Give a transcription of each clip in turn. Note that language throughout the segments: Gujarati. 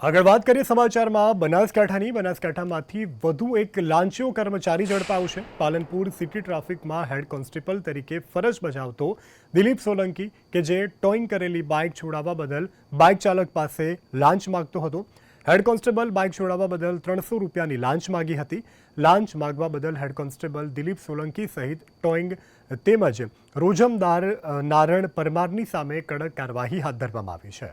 આગળ વાત કરીએ સમાચારમાં બનાસકાંઠામાંથી વધુ એક લાંચિયો કર્મચારી ઝડપાયો છે। પાલનપુર સિટી ટ્રાફિકમાં હેડ કોન્સ્ટેબલ તરીકે ફરજ બજાવતો દિલીપ સોલંકી કે જે ટોઈંગ કરેલી બાઇક છોડાવવા બદલ બાઇક ચાલક પાસે લાંચ માંગતો હતો। હેડ કોન્સ્ટેબલ બાઇક છોડાવવા બદલ 300 રૂપિયાની લાંચ માંગી હતી। લાંચ માંગવા બદલ હેડ કોન્સ્ટેબલ દિલીપ સોલંકી સહિત ટોઈંગ તેમજ રોજમદાર નારણ પરમારની સામે કડક કાર્યવાહી હાથ ધરવામાં આવી છે।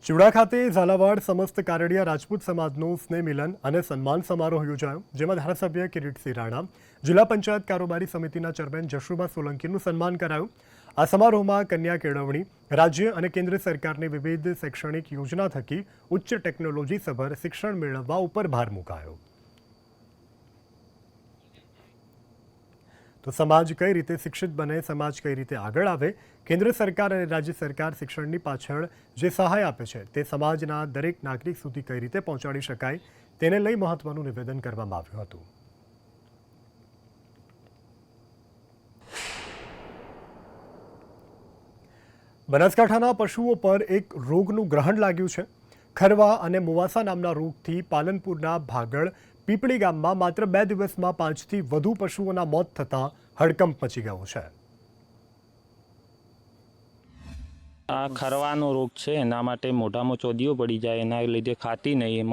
ચુડા ખાતે ઝાલાવાડ સમસ્ત કારડિયા રાજપૂત સમાજનો સ્નેહ મિલન અને સન્માન સમારોહ યોજાયો, જેમાં ધારાસભ્ય કિરીટસિંહ રાણા, જિલ્લા પંચાયત કારોબારી સમિતિના ચેરમેન જશુભા સોલંકીનું સન્માન કરાયું। આ સમારોહમાં કન્યા કેળવણી, રાજ્ય અને કેન્દ્ર સરકારની વિવિધ શૈક્ષણિક યોજના થકી ઉચ્ચ ટેકનોલોજીસભર શિક્ષણ મેળવવા ઉપર ભાર મૂકાયો। તો સમાજ કઈ રીતે શિક્ષિત બને, સમાજ કઈ રીતે આગળ આવે, કેન્દ્ર સરકાર અને રાજ્ય સરકાર શિક્ષણની પાછળ જે સહાય આપે છે તે સમાજના દરેક નાગરિક સુધી કઈ રીતે પહોંચાડી શકાય તેને લઈ મહત્વનું નિવેદન કરવામાં આવ્યું હતું। બનાસકાંઠાના પશુઓ પર એક રોગનું ગ્રહણ લાગ્યું છે। ખરવા અને મુવાસા નામના રોગથી પાલનપુરના ભાગળ પીપળી ગામમાં માત્ર 2 દિવસમાં 5થી વધુ પશુઓના મોત થતાં હડકંપ મચી ગયો છે। આ ખરવાનો રોગ છે, એના માટે મોઢામાં ચોદીઓ પડી જાય, એના લીધે ખાતી નહીં।